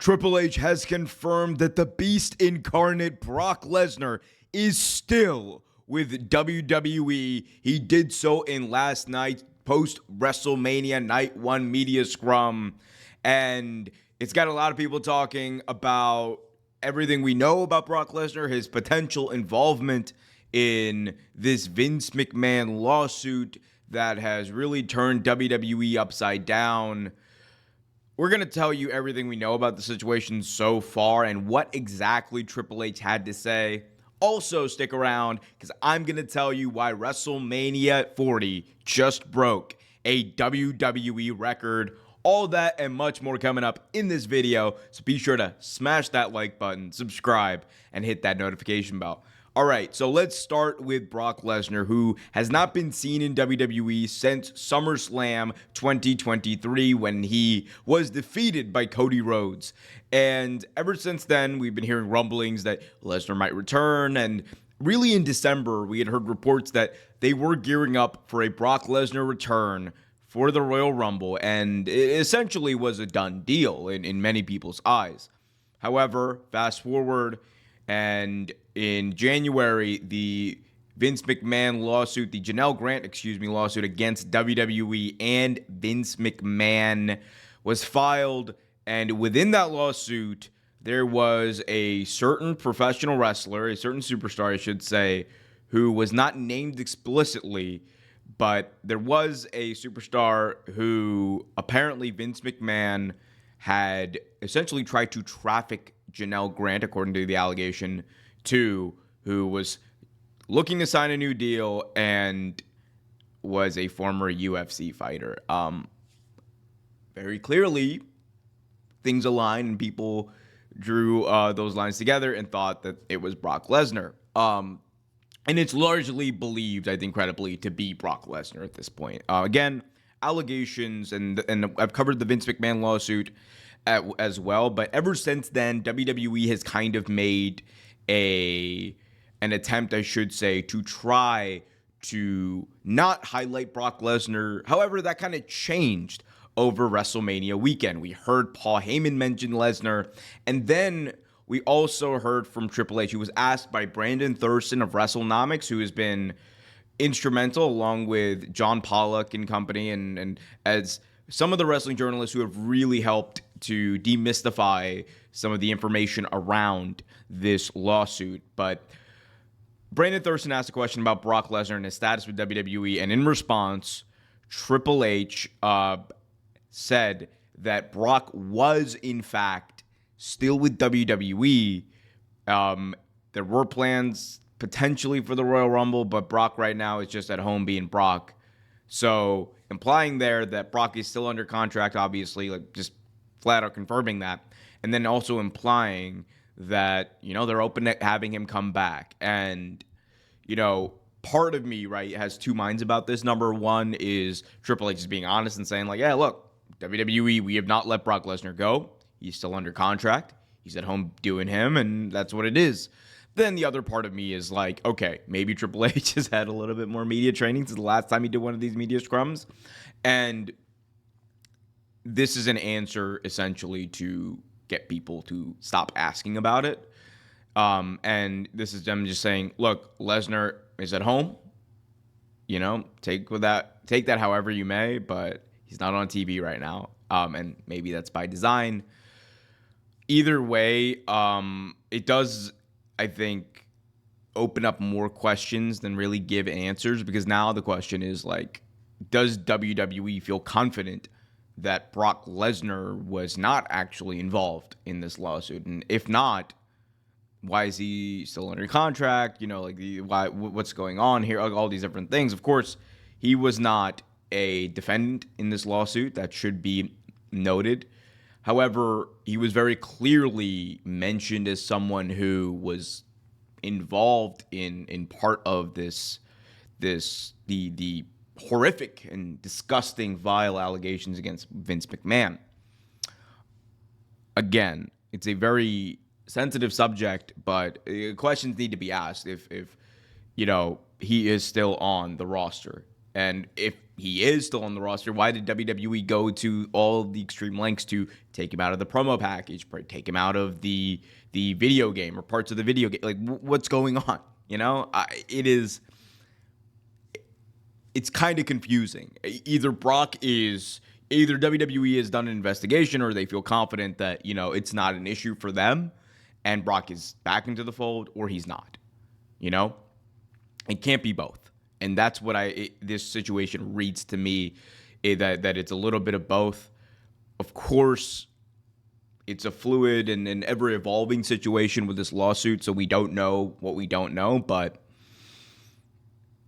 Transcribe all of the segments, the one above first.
Triple H has confirmed that the Beast incarnate Brock Lesnar is still with WWE. He did so in last night's post-WrestleMania Night 1 media scrum. And it's got a lot of people talking about everything we know about Brock Lesnar, his potential involvement in this Vince McMahon lawsuit that has really turned WWE upside down. We're going to tell you everything we know about the situation so far and what exactly Triple H had to say. Also, stick around because I'm going to tell you why WrestleMania 40 just broke a WWE record. All that and much more coming up in this video. So be sure to smash that like button, subscribe, and hit that notification bell. All right, so let's start with Brock Lesnar, who has not been seen in WWE since SummerSlam 2023 when he was defeated by Cody Rhodes. And ever since then, we've been hearing rumblings that Lesnar might return. And really in December, we had heard reports that they were gearing up for a Brock Lesnar return for the Royal Rumble. And it essentially was a done deal in many people's eyes. However, fast forward, and in January, the Vince McMahon lawsuit, the Janelle Grant, lawsuit against WWE and Vince McMahon was filed. And within that lawsuit, there was a certain professional wrestler, a certain superstar, I should say, who was not named explicitly, but there was a superstar who apparently Vince McMahon had essentially tried to traffic Janelle Grant, according to the allegation, who was looking to sign a new deal and was a former UFC fighter. Very clearly, things aligned and people drew those lines together and thought that it was Brock Lesnar. And it's largely believed, I think, credibly, to be Brock Lesnar at this point. Again, allegations, and I've covered the Vince McMahon lawsuit as well, but ever since then, WWE has kind of made an attempt, I should say, to try to not highlight Brock Lesnar. However, that kind of changed over WrestleMania weekend. We heard Paul Heyman mention Lesnar, and then we also heard from Triple H, who was asked by Brandon Thurston of WrestleNomics, who has been instrumental along with John Pollock and company, and as some of the wrestling journalists who have really helped to demystify some of the information around this lawsuit. But Brandon Thurston asked a question about Brock Lesnar and his status with WWE, and in response, Triple H said that Brock was, in fact, still with WWE. There were plans potentially for the Royal Rumble, but Brock right now is just at home being Brock. So implying there that Brock is still under contract, obviously, like just flat out confirming that. And then also implying that, they're open to having him come back. And, part of me, right, has two minds about this. Number one is Triple H is being honest and saying, like, yeah, look, WWE, we have not let Brock Lesnar go. He's still under contract. He's at home doing him, and that's what it is. Then the other part of me is like, okay, maybe Triple H has had a little bit more media training since the last time he did one of these media scrums. And this is an answer essentially to get people to stop asking about it. And this is them just saying, look, Lesnar is at home. Take that however you may, but he's not on TV right now. And maybe that's by design. Either way, it does, I think, open up more questions than really give answers, because now the question is, like, does WWE feel confident that Brock Lesnar was not actually involved in this lawsuit? And if not, why is he still under contract? What's going on here? All these different things. Of course, he was not a defendant in this lawsuit. That should be noted. However, he was very clearly mentioned as someone who was involved in part of the horrific and disgusting, vile allegations against Vince McMahon. Again, it's a very sensitive subject, but questions need to be asked if he is still on the roster. And if he is still on the roster, why did WWE go to all the extreme lengths to take him out of the promo package, take him out of the video game or parts of the video game? Like, what's going on? You know, it's kind of confusing. Either WWE has done an investigation, or they feel confident that, you know, it's not an issue for them and Brock is back into the fold, or he's not. You know, it can't be both. And that's what this situation reads to me, that it's a little bit of both. Of course, it's a fluid and ever-evolving situation with this lawsuit, so we don't know what we don't know, but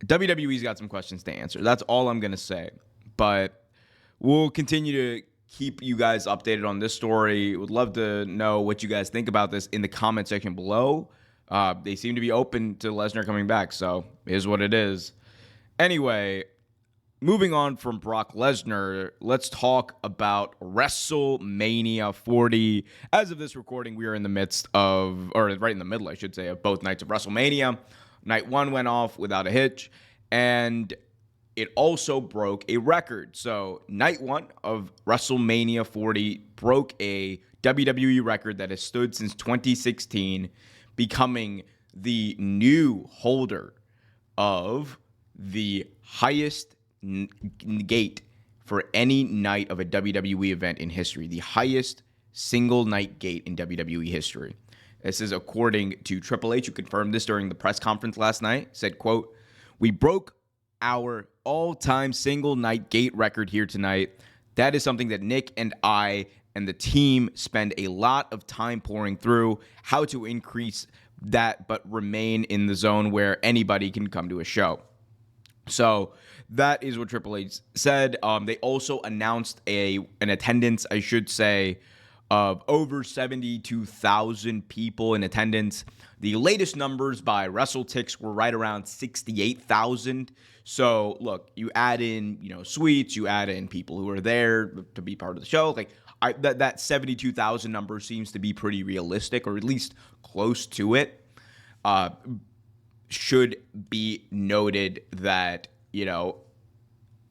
WWE's got some questions to answer. That's all I'm going to say. But we'll continue to keep you guys updated on this story. Would love to know what you guys think about this in the comment section below. They seem to be open to Lesnar coming back, so it is what it is. Anyway, moving on from Brock Lesnar, let's talk about WrestleMania 40. As of this recording, we are in the midst of, or right in the middle, I should say, of both nights of WrestleMania. Night 1 went off without a hitch, and it also broke a record. So night 1 of WrestleMania 40 broke a WWE record that has stood since 2016, becoming the new holder of the highest gate for any night of a WWE event in history, the highest single night gate in WWE history. This is according to Triple H, who confirmed this during the press conference last night. Said, quote, "We broke our all-time single night gate record here tonight. That is something that Nick and I and the team spend a lot of time pouring through, how to increase that but remain in the zone where anybody can come to a show." So that is what Triple H said. They also announced an attendance, I should say, of over 72,000 people in attendance. The latest numbers by WrestleTix were right around 68,000. So look, you add in, you know, suites, you add in people who are there to be part of the show. Like that 72,000 number seems to be pretty realistic, or at least close to it. Should be noted that, you know,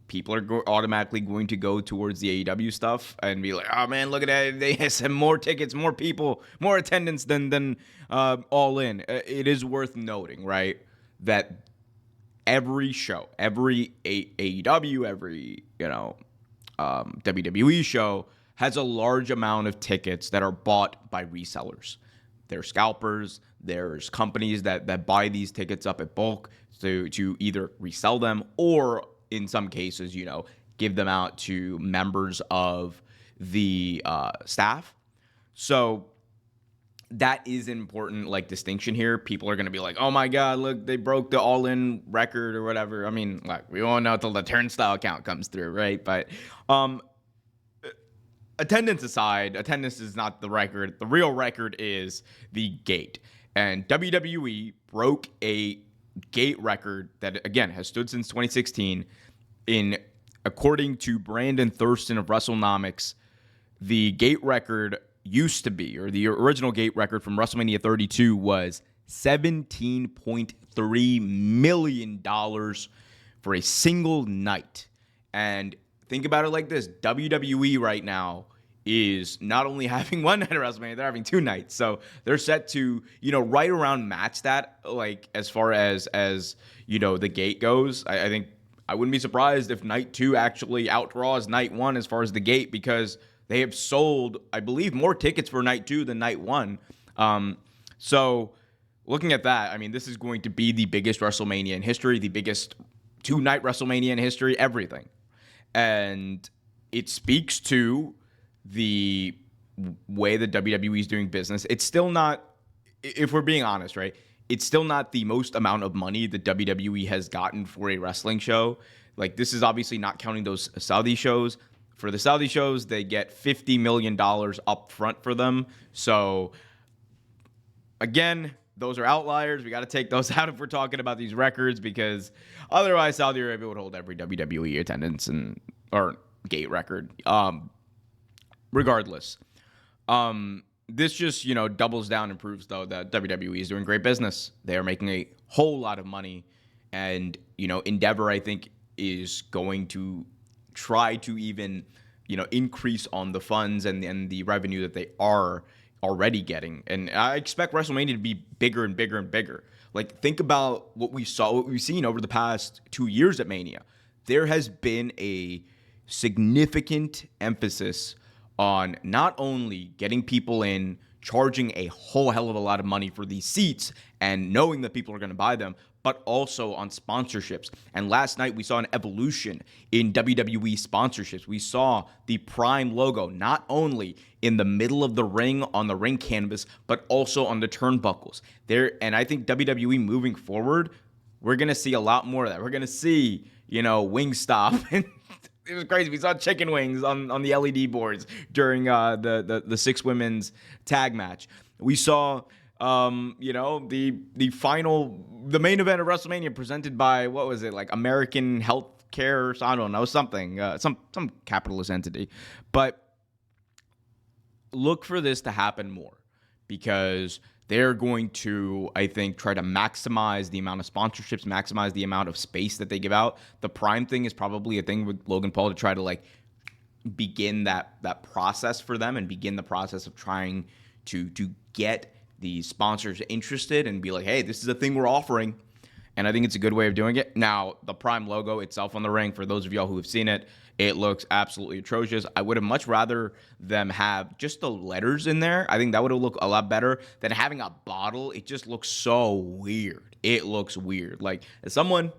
people are automatically going to go towards the AEW stuff and be like, oh man, look at that. They have some more tickets, more people, more attendance than All In. It is worth noting, right, that every show, every AEW, every, you know, WWE show has a large amount of tickets that are bought by resellers. They're scalpers. There's companies that buy these tickets up at bulk to either resell them, or in some cases, you know, give them out to members of the staff. So that is an important, like, distinction here. People are going to be like, oh my God, look, they broke the All-In record or whatever. I mean, like, we won't know until the turnstile count comes through, right? But attendance aside, attendance is not the record. The real record is the gate. And WWE broke a gate record that, again, has stood since 2016. According to Brandon Thurston of WrestleNomics, the gate record used to be, or the original gate record from WrestleMania 32 was $17.3 million for a single night. And think about it like this. WWE right now is not only having one night of WrestleMania, they're having 2 nights. So they're set to, you know, right around match that, like, as far as you know, the gate goes. I think I wouldn't be surprised if night 2 actually outdraws night 1 as far as the gate, because they have sold, I believe, more tickets for night 2 than night 1. So looking at that, I mean, this is going to be the biggest WrestleMania in history, the biggest 2-night WrestleMania in history, everything. And it speaks to the way that WWE is doing business. It's still not, if we're being honest, right? It's still not the most amount of money that WWE has gotten for a wrestling show. Like, this is obviously not counting those Saudi shows. For the Saudi shows, they get $50 million up front for them. So, again, those are outliers. We got to take those out if we're talking about these records, because otherwise Saudi Arabia would hold every WWE attendance or gate record. Regardless, this just, you know, doubles down and proves, though, that WWE is doing great business. They are making a whole lot of money, and, you know, Endeavor, I think, is going to try to even, increase on the funds and the revenue that they are already getting. And I expect WrestleMania to be bigger and bigger and bigger. Like, think about what we've seen over the past 2 years at Mania. There has been a significant emphasis on not only getting people in, charging a whole hell of a lot of money for these seats and knowing that people are going to buy them, but also on sponsorships. And last night we saw an evolution in WWE sponsorships. We saw the Prime logo not only in the middle of the ring on the ring canvas, but also on the turnbuckles. And I think WWE moving forward, we're going to see a lot more of that. We're going to see, Wingstop. And it was crazy. We saw chicken wings on the LED boards during the 6 women's tag match. We saw the main event of WrestleMania presented by, what was it, like American Healthcare, I don't know, something, some capitalist entity. But look for this to happen more, because they're going to, I think, try to maximize the amount of sponsorships, maximize the amount of space that they give out. The Prime thing is probably a thing with Logan Paul to try to begin that process for them and begin the process of trying to get the sponsors interested and be like, hey, this is a thing we're offering. And I think it's a good way of doing it. Now, the Prime logo itself on the ring, for those of y'all who have seen it, it looks absolutely atrocious. I would have much rather them have just the letters in there. I think that would have looked a lot better than having a bottle. It just looks so weird. It looks weird. Like, as someone,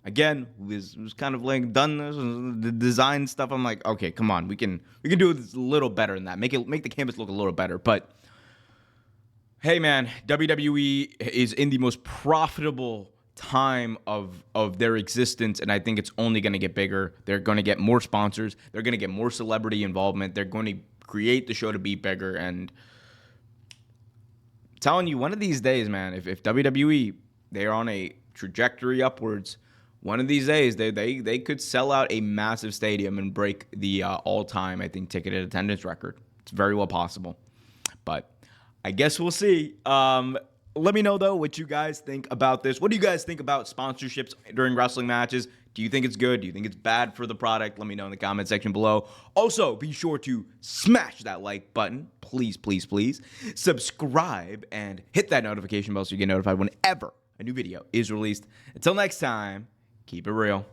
again, who's kind of done this, the design stuff, I'm like, okay, come on, we can do this a little better than that. Make the canvas look a little better. But hey, man, WWE is in the most profitable time of their existence, and I think it's only going to get bigger. They're going to get more sponsors. They're going to get more celebrity involvement. They're going to create the show to be bigger. And I'm telling you, one of these days, man, if WWE, they're on a trajectory upwards, one of these days they could sell out a massive stadium and break the all-time, I think, ticketed attendance record. It's very well possible. But I guess we'll see. Let me know, though, what you guys think about this. What do you guys think about sponsorships during wrestling matches? Do you think it's good? Do you think it's bad for the product? Let me know in the comment section below. Also, be sure to smash that like button. Please, please, please. Subscribe and hit that notification bell so you get notified whenever a new video is released. Until next time, keep it real.